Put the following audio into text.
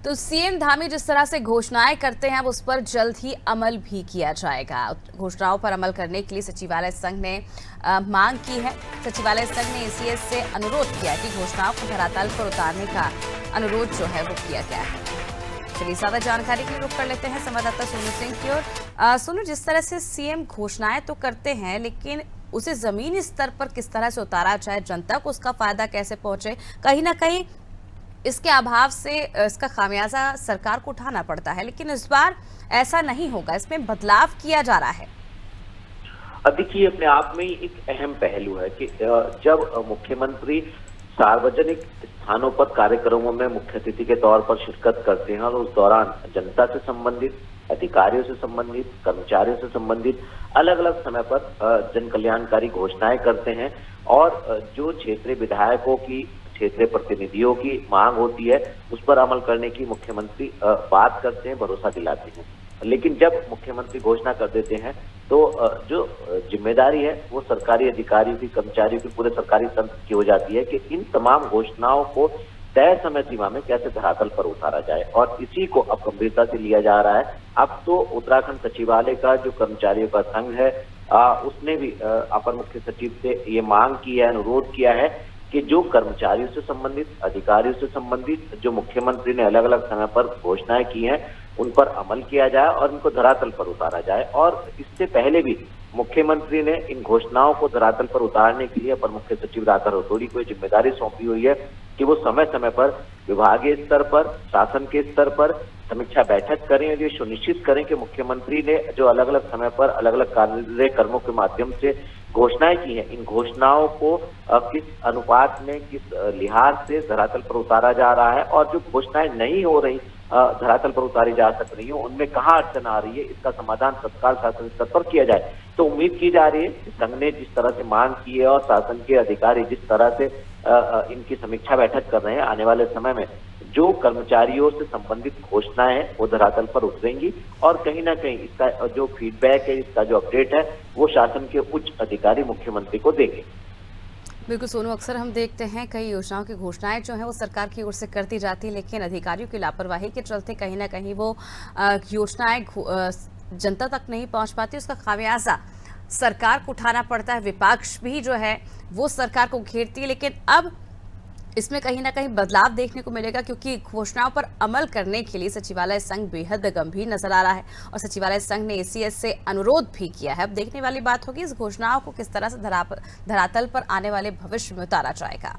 तो सीएम धामी जिस तरह से घोषणाएं करते हैं अब उस पर जल्द ही अमल भी किया जाएगा। घोषणाओं पर अमल करने के लिए सचिवालय संघ ने मांग की है। सचिवालय संघ ने एसीएस से अनुरोध किया कि घोषणाओं को धरातल पर उतारने का अनुरोध जो है वो किया गया है। चलिए ज्यादा जानकारी के लिए रुख कर लेते हैं संवाददाता सोनू सिंह की ओर। सोनू, जिस तरह से सीएम घोषणाएं तो करते हैं लेकिन उसे जमीनी स्तर पर किस तरह से उतारा जाए, जनता को उसका फायदा कैसे पहुंचे, कहीं ना कहीं इसके अभाव से इसका खामियाजा सरकार को उठाना पड़ता है। लेकिन इस बार ऐसा नहीं होगा, इसमें बदलाव किया जा रहा है। देखिए, अपने आप में एक अहम पहलू है कि जब मुख्यमंत्री सार्वजनिक स्थानों पर कार्यक्रमों में मुख्य अतिथि के तौर पर शिरकत करते हैं और उस दौरान जनता से संबंधित, अधिकारियों से संबंधित, कर्मचारियों से संबंधित अलग अलग समय पर जन कल्याणकारी घोषणाएं करते हैं और जो क्षेत्रीय विधायकों की, क्षेत्रीय प्रतिनिधियों की मांग होती है उस पर अमल करने की मुख्यमंत्री बात करते हैं, भरोसा दिलाते हैं। लेकिन जब मुख्यमंत्री घोषणा कर देते हैं तो जो जिम्मेदारी है वो सरकारी अधिकारियों की, कर्मचारियों की, पूरे सरकारी तंत्र की हो जाती है कि इन तमाम घोषणाओं को तय समय सीमा में कैसे धरातल पर उतारा जाए, और इसी को अब गंभीरता से लिया जा रहा है। अब तो उत्तराखंड सचिवालय का जो कर्मचारियों का संघ है उसने भी अपर मुख्य सचिव से ये मांग की है, अनुरोध किया है कि जो कर्मचारियों से संबंधित, अधिकारियों से संबंधित जो मुख्यमंत्री ने अलग अलग समय पर घोषणाएं की हैं उन पर अमल किया जाए और इनको धरातल पर उतारा जाए। और इससे पहले भी मुख्यमंत्री ने इन घोषणाओं को धरातल पर उतारने के लिए अपर मुख्य सचिव राघव रतौड़ी को जिम्मेदारी सौंपी हुई है कि वो समय समय पर विभागीय स्तर पर, शासन के स्तर पर समीक्षा बैठक करें और ये सुनिश्चित करें कि मुख्यमंत्री ने जो अलग अलग समय पर अलग अलग कार्यक्रमों के माध्यम से घोषणाएं की हैं, इन घोषणाओं को किस अनुपात में, किस लिहाज से धरातल पर उतारा जा रहा है, और जो घोषणाएं नहीं हो रही, धरातल पर उतारी जा सक रही हो, उनमें कहाँ अड़चन आ रही है, इसका समाधान तत्काल शासन स्तर पर किया जाए। तो उम्मीद की जा रही है कि संघ ने जिस तरह से मांग की है और शासन के अधिकारी जिस तरह से इनकी समीक्षा बैठक कर रहे हैं, आने वाले समय में जो कर्मचारियों से संबंधित घोषणाएं हैं वो धरातल पर उतरेंगी और कहीं ना कहीं इसका जो फीडबैक है, इसका जो अपडेट है वो शासन के उच्च अधिकारी मुख्यमंत्री को देंगे। बिल्कुल सोनू, अक्सर हम देखते हैं कई योजनाओं की घोषणाएं जो है वो सरकार की ओर से करती जाती है, लेकिन अधिकारियों की लापरवाही के चलते कहीं ना कहीं वो योजनाएं जनता तक नहीं पहुंच पाती। उसका खामियाजा सरकार को उठाना पड़ता है। विपक्ष भी जो है वो सरकार को घेरती है। लेकिन अब इसमें कहीं ना कहीं बदलाव देखने को मिलेगा, क्योंकि घोषणाओं पर अमल करने के लिए सचिवालय संघ बेहद गंभीर नजर आ रहा है और सचिवालय संघ ने एसीएस से अनुरोध भी किया है। अब देखने वाली बात होगी इस घोषणाओं को किस तरह से धरातल पर आने वाले भविष्य में उतारा जाएगा।